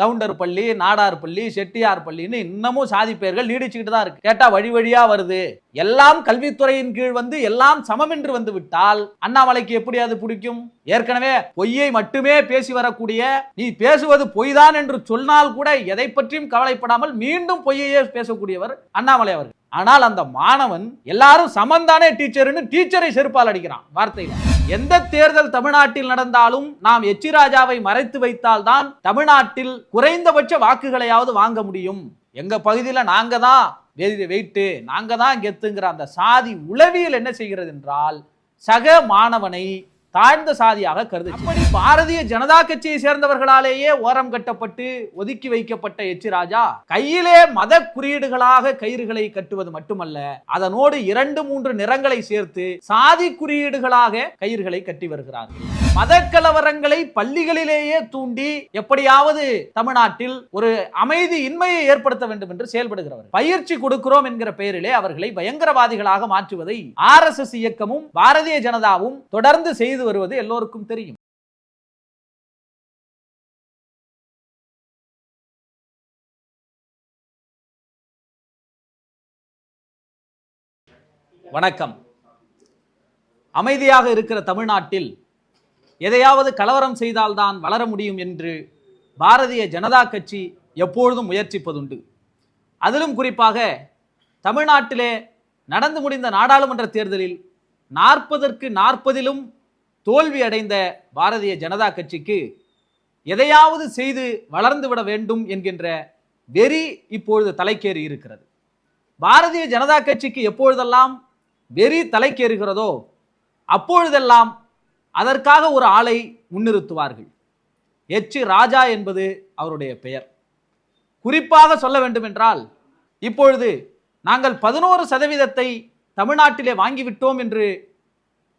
Counter பள்ளி, நாடார் பள்ளி, செட்டியார் பள்ளின்னு இன்னமும் சாதி பெயர்கள் நீடிச்சுக்கிட்டு தான் இருக்கு. கேட்டா வழி வழியா வருது. எல்லாம் கல்வித்துறையின் கீழ் வந்து எல்லாம் சமம் என்று வந்து விட்டால் அண்ணாமலைக்கு எப்படி அது பிடிக்கும்? ஏற்கனவே பொய்யை மட்டுமே பேசி வரக்கூடிய, நீ பேசுவது பொய் தான் என்று சொன்னால் கூட எதை பற்றியும் கவலைப்படாமல் மீண்டும் பொய்யையே பேசக்கூடியவர் அண்ணாமலை அவர்கள். ஆனால் அந்த மாணவன் எல்லாரும் சமந்தானே டீச்சர்னு டீச்சரை செருப்பால் அடிக்கிறான் வார்த்தையில. எந்த தேர்தல் தமிழ்நாட்டில் நடந்தாலும் நாம் எச் ராஜாவை மறைத்து வைத்தால் தான் தமிழ்நாட்டில் குறைந்தபட்ச வாக்குகளையாவது வாங்க முடியும். எங்க பகுதியில் நாங்க தான் வெயிட்டு, நாங்க தான் கெத்துங்கிற அந்த சாதி உளவியல் என்ன செய்கிறது என்றால் சக மாணவனை தாழ்ந்த சாதியாக கருது. அப்படி பாரதிய ஜனதா கட்சியை சேர்ந்தவர்களாலேயே ஓரம் கட்டப்பட்டு ஒதுக்கி வைக்கப்பட்ட எச் ராஜா கையிலே மத குறியீடுகளாக கயிறுகளை கட்டுவது மட்டுமல்ல, அதனோடு 2-3 நிறங்களை சேர்த்து சாதி குறியீடுகளாக கயிறுகளை கட்டி வருகிறார்கள். மத கலவரங்களை பள்ளிகளிலேயே தூண்டி எப்படியாவது தமிழ்நாட்டில் ஒரு அமைதி இன்மையை ஏற்படுத்த வேண்டும் என்று செயல்படுகிறவர். பயிற்சி கொடுக்கிறோம் என்கிற பெயரிலே அவர்களை பயங்கரவாதிகளாக மாற்றுவதை RSS இயக்கமும் பாரதிய ஜனதாவும் தொடர்ந்து செய்து வருவது எல்லோருக்கும் தெரியும். வணக்கம். அமைதியாக இருக்கிற தமிழ்நாட்டில் எதையாவது கலவரம் செய்தால்தான் வளர முடியும் என்று பாரதிய ஜனதா கட்சி எப்பொழுதும் முயற்சிப்பதுண்டு. அதிலும் குறிப்பாக தமிழ்நாட்டிலே நடந்து முடிந்த நாடாளுமன்ற தேர்தலில் 40க்கு 40 தோல்வி அடைந்த பாரதிய ஜனதா கட்சிக்கு எதையாவது செய்து வளர்ந்து விட வேண்டும் என்கின்ற வெறி இப்பொழுது தலைக்கேறி இருக்கிறது. பாரதிய ஜனதா கட்சிக்கு எப்பொழுதெல்லாம் வெறி தலைக்கேறுகிறதோ அப்பொழுதெல்லாம் அதற்காக ஒரு ஆளை முன்னிறுத்துவார்கள். எச் ராஜா என்பது அவருடைய பெயர். குறிப்பாக சொல்ல வேண்டும் என்றால், இப்பொழுது நாங்கள் 11% தமிழ்நாட்டிலே வாங்கிவிட்டோம் என்று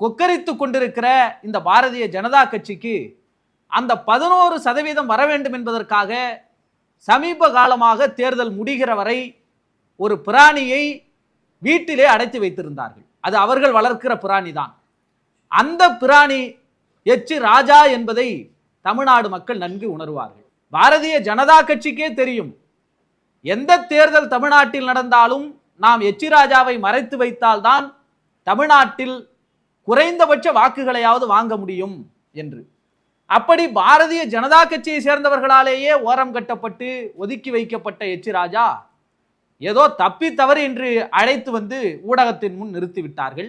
கொக்கரித்து கொண்டிருக்கிற இந்த பாரதிய ஜனதா கட்சிக்கு அந்த 11% வர வேண்டும் என்பதற்காக சமீப காலமாக தேர்தல் முடிகிற வரை ஒரு பிராணியை வீட்டிலே அடைத்து வைத்திருந்தார்கள். அது அவர்கள் வளர்க்கிற பிராணி தான். அந்த பிராணி எச் ராஜா என்பதை தமிழ்நாடு மக்கள் நன்கு உணர்வார்கள். பாரதிய ஜனதா கட்சிக்கே தெரியும், எந்த தேர்தல் தமிழ்நாட்டில் நடந்தாலும் நாம் எச் ராஜாவை மறைத்து வைத்தால்தான் தமிழ்நாட்டில் குறைந்தபட்ச வாக்குகளையாவது வாங்க முடியும் என்று. அப்படி பாரதிய ஜனதா கட்சியை சேர்ந்தவர்களாலேயே ஓரம் கட்டப்பட்டு ஒதுக்கி வைக்கப்பட்ட எச் ராஜா ஏதோ தப்பி தவறு என்று அழைத்து வந்து ஊடகத்தின் முன் நிறுத்திவிட்டார்கள்.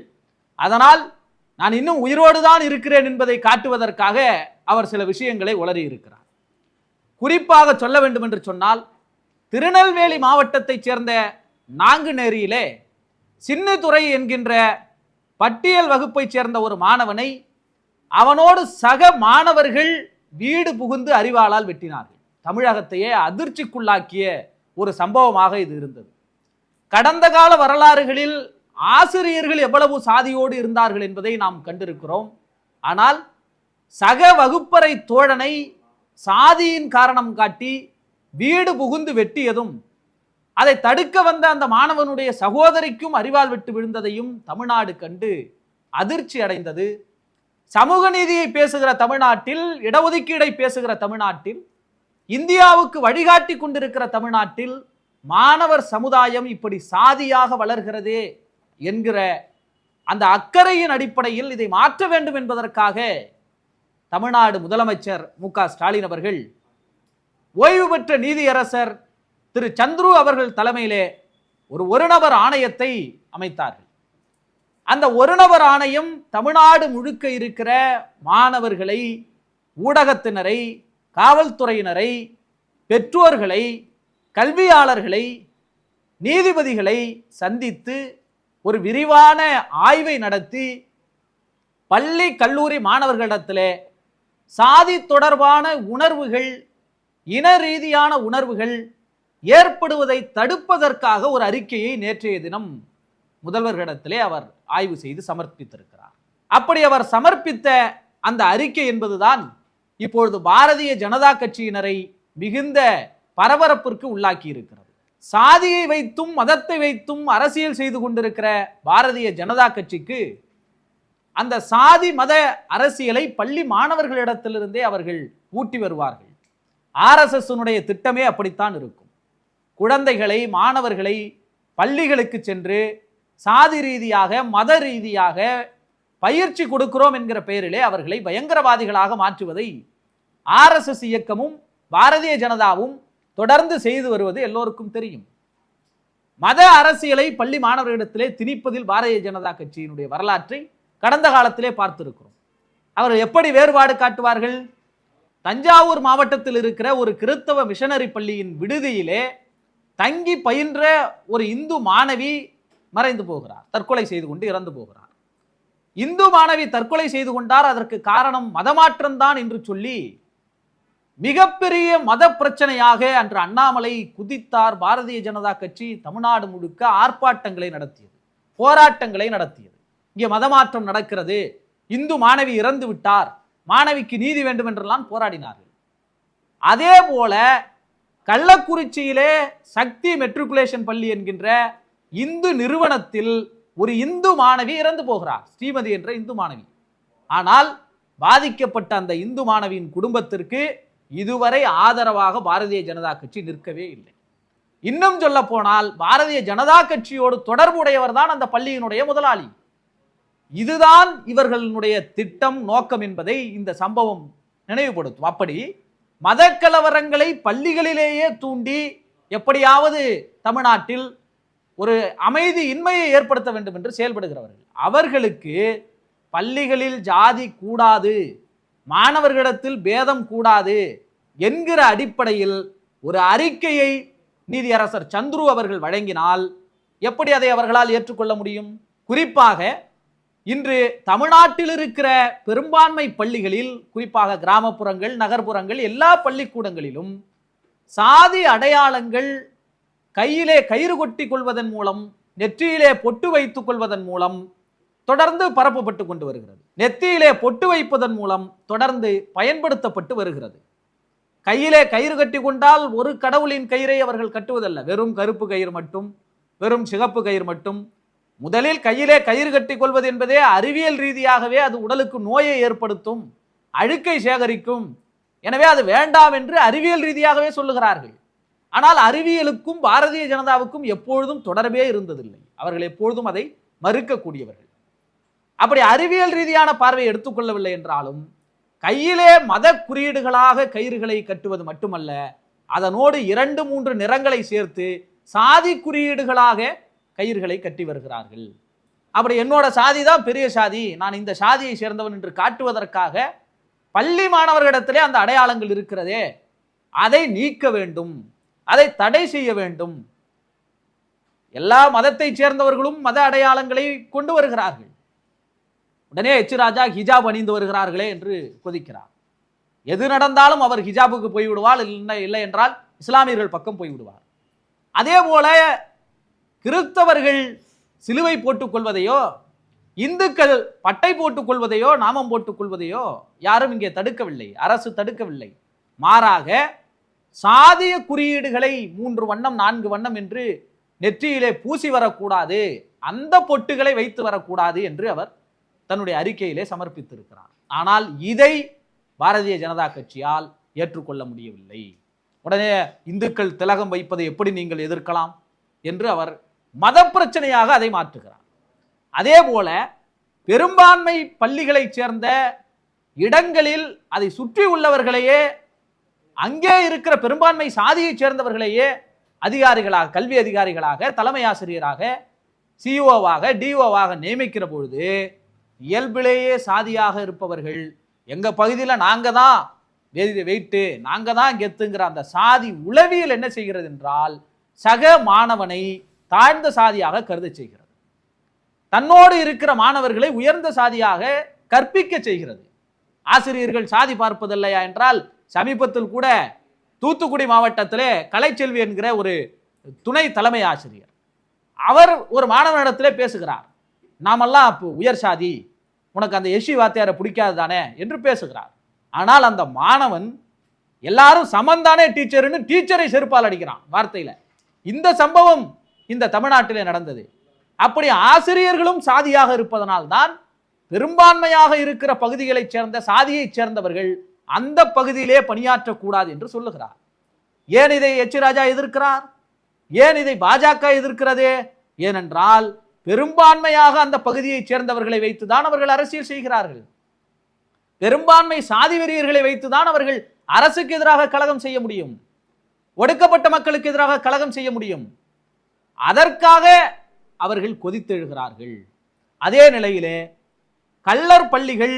அதனால் நான் இன்னும் உயிரோடு தான் இருக்கிறேன் என்பதை காட்டுவதற்காக அவர் சில விஷயங்களை உளறி இருக்கிறார். குறிப்பாக சொல்ல வேண்டும் என்று சொன்னால், திருநெல்வேலி மாவட்டத்தைச் சேர்ந்த நாங்குநேரியிலே சின்னதுரை என்கின்ற பட்டியல் வகுப்பைச் சேர்ந்த ஒரு மாணவனை அவனோடு சக மாணவர்கள் வீடு புகுந்து அரிவாளால் வெட்டினார்கள். தமிழகத்தையே அதிர்ச்சிக்குள்ளாக்கிய ஒரு சம்பவமாக இது இருந்தது. கடந்த கால வரலாறுகளில் ஆசிரியர்கள் எவ்வளவு சாதியோடு இருந்தார்கள் என்பதை நாம் கண்டிருக்கிறோம். ஆனால் சக வகுப்பறை தோழனை சாதியின் காரணம் காட்டி வீடு புகுந்து வெட்டியதும், அதை தடுக்க வந்த அந்த மாணவனுடைய சகோதரிக்கும் அரிவாள் வெட்டு விழுந்ததையும் தமிழ்நாடு கண்டு அதிர்ச்சி அடைந்தது. சமூக நீதியை பேசுகிற தமிழ்நாட்டில், இடஒதுக்கீடை பேசுகிற தமிழ்நாட்டில், இந்தியாவுக்கு வழிகாட்டி கொண்டிருக்கிற தமிழ்நாட்டில் மாணவர் சமுதாயம் இப்படி சாதியாக வளர்கிறதே என்கிற அந்த அக்கறையின் அடிப்படையில் இதை மாற்ற வேண்டும் என்பதற்காக தமிழ்நாடு முதலமைச்சர் மு.க. ஸ்டாலின் அவர்கள் ஓய்வு பெற்ற நீதியரசர் திரு சந்துரு அவர்கள் தலைமையிலே ஒரு நபர் ஆணையத்தை அமைத்தார்கள். அந்த ஒரு நபர் ஆணையம் தமிழ்நாடு முழுக்க இருக்கிற மாணவர்களை, ஊடகத்தினரை, காவல்துறையினரை, பெற்றோர்களை, கல்வியாளர்களை, நீதிபதிகளை சந்தித்து ஒரு விரிவான ஆய்வை நடத்தி பள்ளி கல்லூரி மாணவர்களிடத்திலே சாதி தொடர்பான உணர்வுகள், இன ரீதியான உணர்வுகள் ஏற்படுவதை தடுப்பதற்காக ஒரு அறிக்கையை நேற்றைய தினம் முதல்வர்களிடத்திலே அவர் ஆய்வு செய்து சமர்ப்பித்திருக்கிறார். அப்படி அவர் சமர்ப்பித்த அந்த அறிக்கை என்பதுதான் இப்பொழுது பாரதிய ஜனதா கட்சியினரை மிகுந்த பரபரப்பிற்கு உள்ளாக்கி இருக்கிறது. சாதியை வைத்தும் மதத்தை வைத்தும் அரசியல் செய்து கொண்டிருக்கிற பாரதிய ஜனதா கட்சிக்கு அந்த சாதி மத அரசியலை பள்ளி மாணவர்களிடத்திலிருந்தே அவர்கள் ஊட்டி வருவார்கள். ஆர்எஸ்எஸ்னுடைய திட்டமே அப்படித்தான் இருக்கும். குழந்தைகளை, மாணவர்களை பள்ளிகளுக்கு சென்று சாதி ரீதியாக, மத ரீதியாக பயிற்சி கொடுக்கிறோம் என்கிற பெயரிலே அவர்களை பயங்கரவாதிகளாக மாற்றுவதை ஆர்எஸ்எஸ் இயக்கமும் பாரதிய ஜனதாவும் தொடர்ந்து செய்து வருவது எல்லோருக்கும் தெரியும். மத அரசியலை பள்ளி மாணவர்களிடத்திலே திணிப்பதில் பாரதிய ஜனதா கட்சியினுடைய வரலாற்றை கடந்த காலத்திலே பார்த்திருக்கிறோம். அவர்கள் எப்படி வேறுபாடு காட்டுவார்கள்? தஞ்சாவூர் மாவட்டத்தில் இருக்கிற ஒரு கிறிஸ்தவ மிஷனரி பள்ளியின் விடுதியிலே தங்கி பயின்ற ஒரு இந்து மாணவி மறைந்து போகிறார், தற்கொலை செய்து கொண்டு இறந்து போகிறார். இந்து மாணவி தற்கொலை செய்து கொண்டார், அதற்கு காரணம் மதமாற்றம் தான் என்று சொல்லி மிகப்பெரிய மத பிரச்சனையாக அன்று அண்ணாமலை குதித்தார். பாரதிய ஜனதா கட்சி தமிழ்நாடு முழுக்க ஆர்ப்பாட்டங்களை நடத்தியது, போராட்டங்களை நடத்தியது. இங்கே மதமாற்றம் நடக்கிறது, இந்து மாணவி இறந்து விட்டார், மாணவிக்கு நீதி வேண்டும் என்றெல்லாம் போராடினார்கள். அதே போல கள்ளக்குறிச்சியிலே சக்தி மெட்ரிகுலேஷன் பள்ளி என்கின்ற இந்து நிறுவனத்தில் ஒரு இந்து மாணவி இறந்து போகிறார், ஸ்ரீமதி என்ற இந்து மாணவி. ஆனால் பாதிக்கப்பட்ட அந்த இந்து மாணவியின் குடும்பத்திற்கு இதுவரை ஆதரவாக பாரதிய ஜனதா கட்சி நிற்கவே இல்லை. இன்னும் சொல்ல போனால் பாரதிய ஜனதா கட்சியோடு தொடர்புடையவர் தான் அந்த பள்ளியினுடைய முதலாளி. இதுதான் இவர்களுடைய திட்டம், நோக்கம் என்பதை இந்த சம்பவம் நினைவுபடுத்தும். அப்படி மத கலவரங்களை பள்ளிகளிலேயே தூண்டி எப்படியாவது தமிழ்நாட்டில் ஒரு அமைதி இன்மையை ஏற்படுத்த வேண்டும் என்று செயல்படுகிறவர்கள், அவர்களுக்கு பள்ளிகளில் ஜாதி கூடாது, மாணவர்களிடத்தில் பேதம் கூடாது என்கிற அடிப்படையில் ஒரு அறிக்கையை நீதியரசர் சந்துரு அவர்கள் வழங்கினால் எப்படி அதை அவர்களால் ஏற்றுக்கொள்ள முடியும்? குறிப்பாக இன்று தமிழ்நாட்டில் இருக்கிற பெரும்பான்மை பள்ளிகளில், குறிப்பாக கிராமப்புறங்கள், நகர்ப்புறங்கள், எல்லா பள்ளிக்கூடங்களிலும் சாதி அடையாளங்கள் கையிலே கயிறு கொட்டி கொள்வதன் மூலம், நெற்றியிலே பொட்டு வைத்துக் கொள்வதன் மூலம் தொடர்ந்து பரப்பப்பட்டு கொண்டு வருகிறது. நெத்தியிலே பொட்டு வைப்பதன் மூலம் தொடர்ந்து பயன்படுத்தப்பட்டு வருகிறது. கையிலே கயிறு கட்டி கொண்டால் ஒரு கடவுளின் கயிறை அவர்கள் கட்டுவதல்ல, வெறும் கருப்பு கயிறு மட்டும், வெறும் சிகப்பு கயிறு மட்டும். முதலில் கையிலே கயிறு கட்டி கொள்வது என்பதே அறிவியல் ரீதியாகவே அது உடலுக்கு நோயை ஏற்படுத்தும், அழுக்கை சேகரிக்கும், எனவே அது வேண்டாம் என்று அறிவியல் ரீதியாகவே சொல்லுகிறார்கள். ஆனால் அறிவியலுக்கும் பாரதிய ஜனதாவுக்கும் எப்பொழுதும் தொடர்பே இருந்ததில்லை. அவர்கள் எப்பொழுதும் அதை மறுக்கக்கூடியவர்கள். அப்படி அறிவியல் ரீதியான பார்வையை எடுத்துக்கொள்ளவில்லை என்றாலும் கையிலே மத குறியீடுகளாக கயிறுகளை கட்டுவது மட்டுமல்ல, அதனோடு 2-3 நிறங்களை சேர்த்து சாதி குறியீடுகளாக கயிறுகளை கட்டி வருகிறார்கள். அப்படி என்னோட சாதி தான் பெரிய சாதி, நான் இந்த சாதியை சேர்ந்தவன் என்று காட்டுவதற்காக பள்ளி மாணவர்களிடத்திலே அந்த அடையாளங்கள் இருக்கிறதே, அதை நீக்க வேண்டும், அதை தடை செய்ய வேண்டும். எல்லா மதத்தை சேர்ந்தவர்களும் மத அடையாளங்களை கொண்டு வருகிறார்கள். உடனே எச் ராஜா ஹிஜாப் அணிந்து வருகிறார்களே என்று கொதிக்கிறார். எது நடந்தாலும் அவர் ஹிஜாபுக்கு போய்விடுவார், இல்லை என்றால் இஸ்லாமியர்கள் பக்கம் போய்விடுவார். அதே போல கிறிஸ்தவர்கள் சிலுவை போட்டுக் கொள்வதையோ, இந்துக்கள் பட்டை போட்டுக் கொள்வதையோ, நாமம் போட்டுக் கொள்வதையோ யாரும் இங்கே தடுக்கவில்லை, அரசு தடுக்கவில்லை. மாறாக சாதிய குறியீடுகளை 3 வண்ணம் 4 வண்ணம் என்று நெற்றியிலே பூசி வரக்கூடாது, அந்த பொட்டுகளை வைத்து வரக்கூடாது என்று அவர் தன்னுடைய அறிக்கையிலே சமர்ப்பித்திருக்கிறார். ஆனால் இதை பாரதிய ஜனதா கட்சியால் ஏற்றுக்கொள்ள முடியவில்லை. உடனே இந்துக்கள் திலகம் வைப்பதை எப்படி நீங்கள் எதிர்க்கலாம் என்று அவர் மத பிரச்சனையாக அதை மாற்றுகிறார். அதே போல பெரும்பான்மை பள்ளிகளை சேர்ந்த இடங்களில் அதை சுற்றி உள்ளவர்களையே, அங்கே இருக்கிற பெரும்பான்மை சாதியை சேர்ந்தவர்களையே அதிகாரிகளாக, கல்வி அதிகாரிகளாக, தலைமை ஆசிரியராக, சிஓவாக, டிஓவாக நியமிக்கிற பொழுது இயல்பிலேயே சாதியாக இருப்பவர்கள், எங்க பகுதியில் நாங்க தான் வெயிட்டு, நாங்க தான் கெத்துங்கிற அந்த சாதி உளவியல் என்ன செய்கிறது என்றால் சக மாணவனை தாழ்ந்த சாதியாக கருத செய்கிறது, தன்னோடு இருக்கிற மாணவர்களை உயர்ந்த சாதியாக கற்பிக்க செய்கிறது. ஆசிரியர்கள் சாதி பார்ப்பதில்லையா என்றால் சமீபத்தில் கூட தூத்துக்குடி மாவட்டத்திலே கலைச்செல்வி என்கிற ஒரு துணை தலைமை ஆசிரியர், அவர் ஒரு மாணவனிடத்திலே பேசுகிறார், நாமெல்லாம் இப்போ உயர் சாதி, உனக்கு அந்த எஸ்சி வாத்தியாரை பிடிக்காது தானே என்று பேசுகிறார். ஆனால் அந்த மாணவன் எல்லாரும் சமந்தானே டீச்சர்னு டீச்சரை செருப்பால் அடிக்கிறான் வார்த்தையில. இந்த சம்பவம் இந்த தமிழ்நாட்டிலே நடந்தது. அப்படி ஆசிரியர்களும் சாதியாக இருப்பதனால் தான் பெரும்பான்மையாக இருக்கிற பகுதிகளைச் சேர்ந்த சாதியைச் சேர்ந்தவர்கள் அந்த பகுதியிலே பணியாற்றக்கூடாது என்று சொல்லுகிறார். ஏன் இதை எச் ராஜா எதிர்க்கிறார்? ஏன் இதை பாஜக எதிர்க்கிறது? ஏனென்றால் பெரும்பான்மையாக அந்த பகுதியைச் சேர்ந்தவர்களை வைத்துதான் அவர்கள் அரசியல் செய்கிறார்கள். பெரும்பான்மை சாதி வெறியர்களை வைத்துதான் அவர்கள் அரசுக்கு எதிராக கலகம் செய்ய முடியும், ஒடுக்கப்பட்ட மக்களுக்கு எதிராக கலகம் செய்ய முடியும். அதற்காக அவர்கள் கொதித்தெழுகிறார்கள். அதே நிலையிலே கள்ளர் பள்ளிகள்,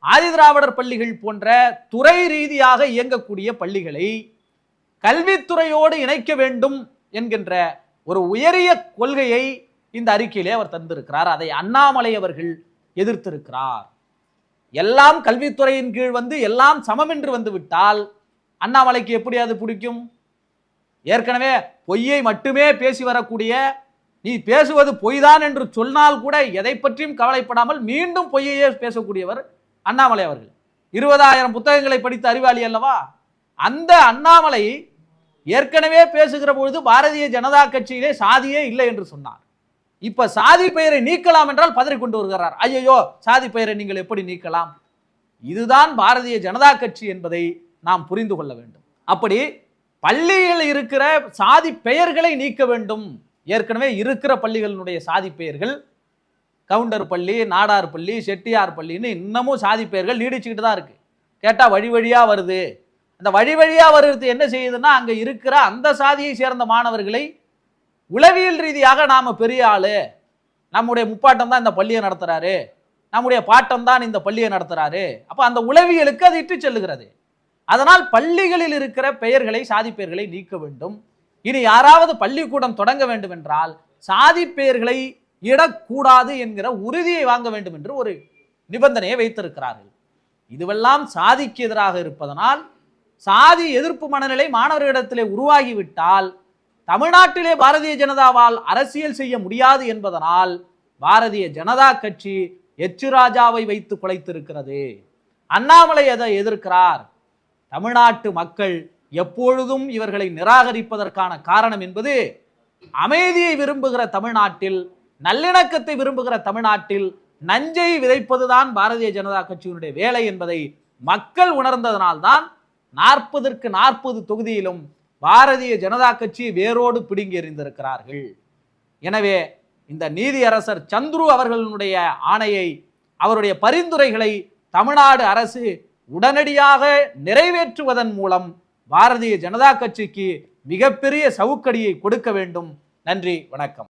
ஆதிதிராவிடர் பள்ளிகள் போன்ற துறை ரீதியாக இயங்கக்கூடிய பள்ளிகளை கல்வித்துறையோடு இணைக்க வேண்டும் என்கின்ற ஒரு உயரிய கொள்கையை இந்த அறிக்கையிலே அவர் தந்திருக்கிறார். அதை அண்ணாமலை அவர்கள் எதிர்த்திருக்கிறார். எல்லாம் கல்வித்துறையின் கீழ் வந்து எல்லாம் சமம் என்று வந்து விட்டால் அண்ணாமலைக்கு எப்படி அது பிடிக்கும்? ஏற்கனவே பொய்யை மட்டுமே பேசி வரக்கூடிய, நீ பேசுவது பொய்தான் என்று சொன்னால் கூட எதை பற்றியும் கவலைப்படாமல் மீண்டும் பொய்யையே பேசக்கூடியவர் அண்ணாமலை அவர்கள். 20,000 புத்தகங்களை படித்த அறிவாளி அல்லவா? அந்த அண்ணாமலை ஏற்கனவே பேசுகிற பொழுது பாரதிய ஜனதா கட்சியிலே சாதியே இல்லை என்று சொன்னார். இப்ப சாதி பெயரை நீக்கலாம் என்றால் பதறி கொண்டு வருகிறார். ஐயோ, சாதி பெயரை நீங்கள் எப்படி நீக்கலாம்? இதுதான் பாரதிய ஜனதா கட்சி என்பதை நாம் புரிந்து கொள்ள வேண்டும். அப்படி பள்ளியில் இருக்கிற சாதி பெயர்களை நீக்க வேண்டும். ஏற்கனவே இருக்கிற பள்ளிகளினுடைய சாதி பெயர்கள், கவுண்டர் பள்ளி, நாடார் பள்ளி, செட்டியார் பள்ளின்னு இன்னமும் சாதி பெயர்கள் நீடிச்சுக்கிட்டு தான் இருக்கு. கேட்டா வழி வழியா வருது. அந்த வழி வழியா வருது என்ன செய்யுதுன்னா, அங்க இருக்கிற அந்த சாதியை சேர்ந்த மாணவர்களை உளவியல் ரீதியாக நாம பெரிய ஆளு, நம்முடைய முப்பாட்டம் தான் இந்த பள்ளியை நடத்துறாரு, நம்முடைய பாட்டம் தான் இந்த பள்ளியை நடத்துறாரு, அப்ப அந்த உளவியலுக்கு அது இட்டு செல்லுகிறது. அதனால் பள்ளிகளில் இருக்கிற பெயர்களை, சாதி பெயர்களை நீக்க வேண்டும். இனி யாராவது பள்ளிக்கூடம் தொடங்க வேண்டும் என்றால் சாதி பெயர்களை இடக்கூடாது என்கிற உறுதியை வாங்க வேண்டும் என்று ஒரு நிபந்தனையை வைத்திருக்கிறார்கள். இதுவெல்லாம் சாதிக்கு எதிராக இருப்பதனால் சாதி எதிர்ப்பு மனநிலை மாணவர்களிடத்திலே உருவாகிவிட்டால் தமிழ்நாட்டிலே பாரதிய ஜனதாவால் அரசியல் செய்ய முடியாது என்பதனால் பாரதிய ஜனதா கட்சி எச் ராஜாவை வைத்து குலைத்திருக்கிறது. அண்ணாமலை அதை எதிர்க்கிறார். தமிழ்நாட்டு மக்கள் எப்பொழுதும் இவர்களை நிராகரிப்பதற்கான காரணம் என்பது, அமைதியை விரும்புகிற தமிழ்நாட்டில், நல்லிணக்கத்தை விரும்புகிற தமிழ்நாட்டில் நஞ்சை விதைப்பதுதான் பாரதிய ஜனதா கட்சியினுடைய வேலை என்பதை மக்கள் உணர்ந்ததனால்தான் 40க்கு 40 தொகுதியிலும் பாரதிய ஜனதா கட்சி வேரோடு பிடுங்கி எறிந்திருக்கிறார்கள். எனவே இந்த நீதியரசர் சந்துரு அவர்களுடைய ஆணையை, அவருடைய பரிந்துரைகளை தமிழ்நாடு அரசு உடனடியாக நிறைவேற்றுவதன் மூலம் பாரதிய ஜனதா கட்சிக்கு மிகப்பெரிய சவுக்கடியை கொடுக்க வேண்டும். நன்றி, வணக்கம்.